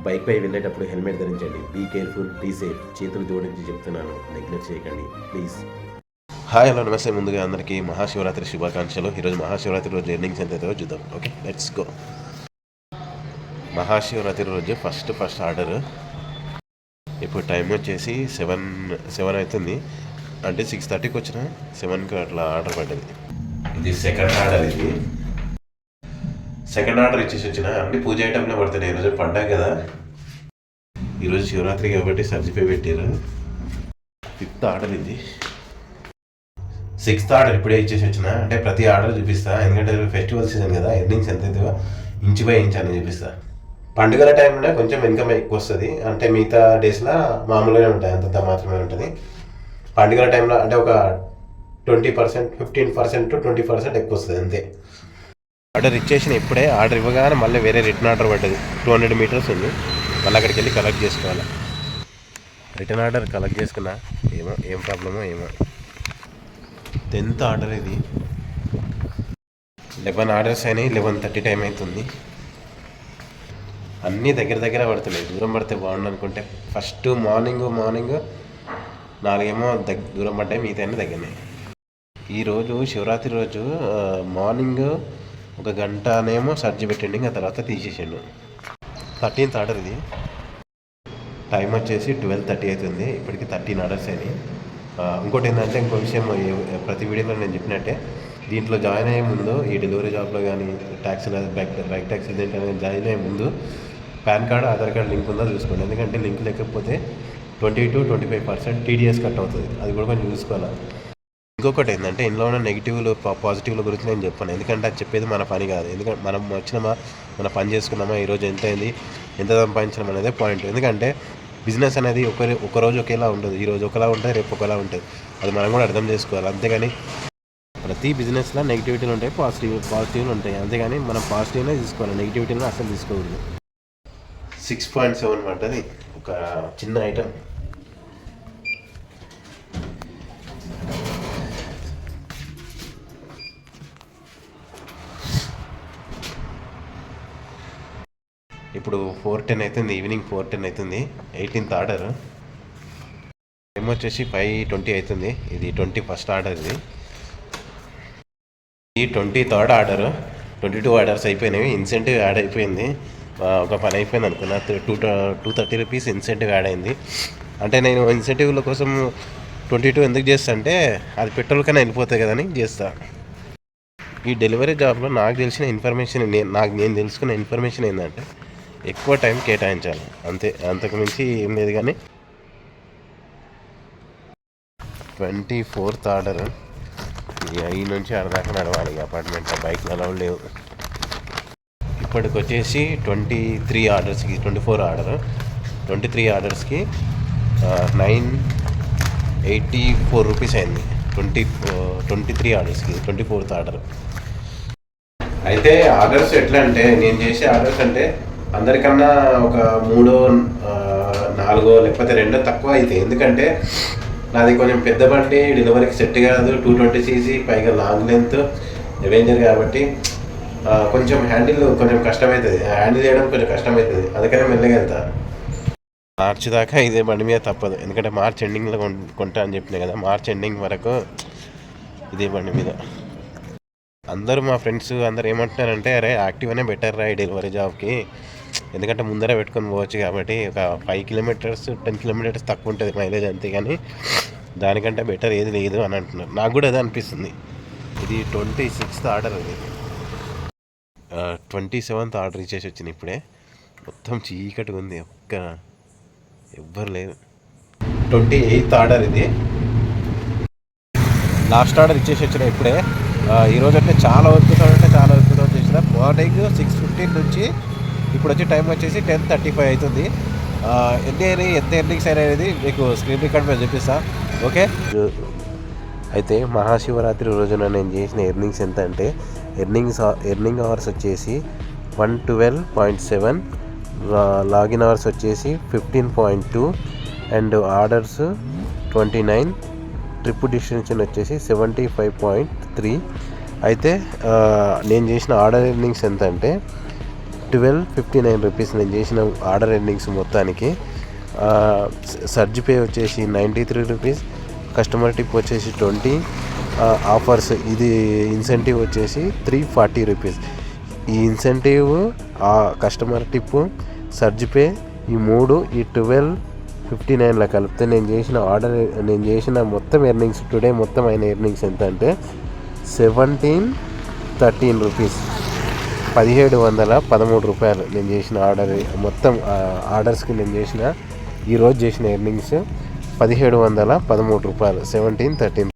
బైక్పై వెళ్ళేటప్పుడు హెల్మెట్ ధరించండి. Be careful, be safe. చేతులు జోడించి చెప్తున్నాను, నెగ్లెక్ట్ చేయకండి ప్లీజ్. హాయ్ హలో నమస్తే. ముందుగా అందరికీ మహాశివరాత్రి శుభాకాంక్షలు. ఈరోజు మహాశివరాత్రి రోజు ఎర్నింగ్స్ ఎంత అవుతుందో చూద్దాం. Okay, let's go. మహాశివరాత్రి రోజు ఫస్ట్ ఆర్డర్. ఇప్పుడు టైం వచ్చేసి 7 అవుతుంది. అంటే 6:30కి వచ్చిన 7కి అట్లా ఆర్డర్ పడ్డది. ఇది సెకండ్ ఆర్డర్. సెకండ్ ఆర్డర్ ఇచ్చేసి వచ్చిన అన్ని పూజ ఐటమ్లే పడుతున్నాయి. ఈరోజు పండగ కదా, ఈరోజు శివరాత్రి కాబట్టి సర్జిపై పెట్టారు. 5th ఆర్డర్ ఇది. 6th ఆర్డర్ ఇప్పుడే ఇచ్చేసి వచ్చిన. అంటే ప్రతి ఆర్డర్ చూపిస్తా, ఎందుకంటే ఫెస్టివల్ సీజన్ కదా. ఎర్నింగ్స్ ఎంత అవుతుందో ఇంచు బై ఇంచ్ అని చూపిస్తా. పండుగల టైంలో కొంచెం ఇన్కమ్ ఎక్కువ వస్తుంది. అంటే మిగతా డేస్లో మామూలుగానే ఉంటాయి, అంత మాత్రమే ఉంటుంది. పండుగల టైంలో అంటే ఒక 20%, 15% to 20% ఎక్కువ వస్తుంది అంతే. ఆర్డర్ ఇచ్చేసిన ఇప్పుడే. ఆర్డర్ ఇవ్వగానే మళ్ళీ వేరే రిటర్న్ ఆర్డర్ పడ్డది. 200 meters ఉంది. మళ్ళీ అక్కడికి వెళ్ళి కలెక్ట్ చేసుకోవాలి. రిటర్న్ ఆర్డర్ కలెక్ట్ చేసుకున్నా. ఏం ప్రాబ్లమో ఏమో. 10th ఆర్డర్ ఇది. 11 ఆర్డర్స్ అయినాయి. 11:30 టైం అవుతుంది. అన్నీ దగ్గర పడుతున్నాయి. దూరం పడితే బాగుండు అనుకుంటే ఫస్ట్ మార్నింగ్ 4 దూరం పడ్డాయి, మిగతా అన్నీ దగ్గరనే. ఈరోజు శివరాత్రి రోజు మార్నింగ్ 1 గంటనేమో సర్జీ పెట్టండి, ఆ తర్వాత తీసేసాడు. 13th ఆర్డర్ ఇది. టైం వచ్చేసి 12:30 అవుతుంది. ఇప్పటికి 13 ఆర్డర్స్ అయినాయి. ఇంకోటి ఏంటంటే, ఇంకో విషయం, ప్రతి వీడియోలో నేను చెప్పినట్టే, దీంట్లో జాయిన్ అయ్యే ముందు ఈ డెలివరీ జాబ్లో కానీ ట్యాక్సీలో బైక్ ట్యాక్సీ దేంట్లో జాయిన్ అయ్యే ముందు pan card, Aadhaar card link ఉందో చూసుకోండి. ఎందుకంటే లింక్ లేకపోతే 20 to 25% టీడీఎస్ కట్ అవుతుంది. అది కూడా కొంచెం చూసుకోవాలి. ఇంకొకటి ఏంటంటే, ఇందులో ఉన్న నెగిటివ్లు పాజిటివ్ల గురించి నేను చెప్పాను. ఎందుకంటే అది చెప్పేది మన పని కాదు. ఎందుకంటే మనం వచ్చినామా, మన పని చేసుకున్నామా, ఈరోజు ఎంత అయింది, ఎంత సంపాదించడం అనేది పాయింట్. ఎందుకంటే బిజినెస్ అనేది ఒక రోజు ఒకేలా ఉంటుంది. ఈరోజు ఒకలా ఉంటుంది, రేపు ఒకలా ఉంటుంది. అది మనం కూడా అర్థం చేసుకోవాలి. అంతేగాని ప్రతి బిజినెస్లో నెగిటివిటీలు ఉంటాయి, పాజిటివ్లు ఉంటాయి. అంతేగాని మనం పాజిటివ్నే తీసుకోవాలి, నెగిటివిటీలో అసలు తీసుకోకూడదు. 6.7 పడ్డది ఒక చిన్న ఐటమ్. ఇప్పుడు 4:10 అవుతుంది. ఈవినింగ్ 4:10 అవుతుంది. 18th order. టైం వచ్చేసి 5:20 అవుతుంది. ఇది 21st ఆర్డర్. ఈ 23rd ఆర్డర్. 22 ఆర్డర్స్ అయిపోయినాయి. ఇన్సెంటివ్ యాడ్ అయిపోయింది. ఒక పని అయిపోయింది అనుకున్నా. 230 రూపీస్ ఇన్సెంటివ్ యాడ్ అయింది. అంటే నేను ఇన్సెంటివ్ల కోసం 22 ఎందుకు చేస్తా అంటే, అది పెట్రోల్ కన్నా వెళ్ళిపోతాయి కదని చేస్తా. ఈ డెలివరీ జాబ్లో నాకు తెలిసిన ఇన్ఫర్మేషన్, నేను తెలుసుకున్న ఇన్ఫర్మేషన్ ఏంటంటే, ఎక్కువ టైం కేటాయించాలి అంతే, అంతకు మించి ఏం లేదు. కానీ 24th ఆర్డర్. ఈ నుంచి అరదాకా నడవాలి అపార్ట్మెంట్లో. బైక్లు అలౌడ్ లేవు. ఇప్పటికి వచ్చేసి 23 ఆర్డర్స్కి 24 ఆర్డర్. 23 ఆర్డర్స్కి 984 రూపీస్ అయింది. 23 ఆర్డర్స్కి 24th ఆర్డర్. అయితే ఆర్డర్స్ ఎట్లా అంటే, నేను చేసే ఆర్డర్స్ అంటే అందరికన్నా ఒక 3, 4 లేకపోతే 2 తక్కువ అవుతాయి. ఎందుకంటే నాది కొంచెం పెద్ద బండి, డెలివరీకి సెట్ కాదు. 220cc, పైగా లాంగ్ లెంత్ అవెంజర్ కాబట్టి కొంచెం కొంచెం కష్టమవుతుంది. హ్యాండిల్ చేయడం కొంచెం కష్టమవుతుంది. అందుకనే మెల్లగా వెళ్తా. మార్చి దాకా ఇదే బండి మీద తప్పదు. ఎందుకంటే మార్చ్ ఎండింగ్లో కొంటా అని చెప్పినా కదా. మార్చ్ ఎండింగ్ వరకు ఇదే బండి మీద. అందరూ మా ఫ్రెండ్స్ అందరు ఏమంటున్నారంటే, అరే యాక్టివ్నే బెటర్ రా ఈ డెలివరీ జాబ్కి, ఎందుకంటే ముందర పెట్టుకొని పోవచ్చు కాబట్టి. ఒక 5 kilometers 10 kilometers తక్కువ ఉంటుంది మైలేజ్, అంతేగాని దానికంటే బెటర్ ఏది లేదు అని అంటున్నారు. నాకు కూడా అదే అనిపిస్తుంది. ఇది 26th ఆర్డర్. ఇది 27th ఆర్డర్ ఇచ్చేసి వచ్చింది ఇప్పుడే. మొత్తం చీకటిగా ఉంది, ఎవ్వరు లేదు. 28th order. ఇది లాస్ట్ ఆర్డర్ ఇచ్చేసి వచ్చిన ఇప్పుడే. ఈరోజు అంటే చాలా వరకు చేసిన. మార్నింగ్ 6:15 నుంచి ఇప్పుడు వచ్చే టైం వచ్చేసి 10:35 అవుతుంది. ఎంత ఎర్నింగ్స్ అనేది మీకు స్క్రీన్ రికార్డ్ మీద చూపిస్తా. ఓకే. అయితే మహాశివరాత్రి రోజున నేను చేసిన ఎర్నింగ్స్ ఎంత అంటే, ఎర్నింగ్ అవర్స్ వచ్చేసి 112.7, లాగిన్ అవర్స్ వచ్చేసి 15.2, అండ్ ఆర్డర్స్ 29, ట్రిప్ డిస్టినేషన్ వచ్చేసి 75.3. అయితే నేను చేసిన ఆర్డర్ ఎర్నింగ్స్ ఎంత అంటే 1259 రూపీస్ నేను చేసిన ఆర్డర్ ఎర్నింగ్స్ మొత్తానికి. సర్జ్ పే వచ్చేసి 93 రూపీస్, కస్టమర్ టిప్ వచ్చేసి 20, ఆఫర్స్ ఇది ఇన్సెంటివ్ వచ్చేసి 340 రూపీస్. ఈ incentive, customer tip, surge pay ఈ 3 ఈ 1259లో కలిపితే నేను చేసిన మొత్తం ఎర్నింగ్స్ టుడే మొత్తం అయిన ఎర్నింగ్స్ ఎంత అంటే 1713 రూపీస్, 1713 రూపాయలు నేను చేసిన ఆర్డర్ మొత్తం. ఆర్డర్స్కి నేను ఈరోజు చేసిన ఎర్నింగ్స్ 1713 రూపాయలు, 1713.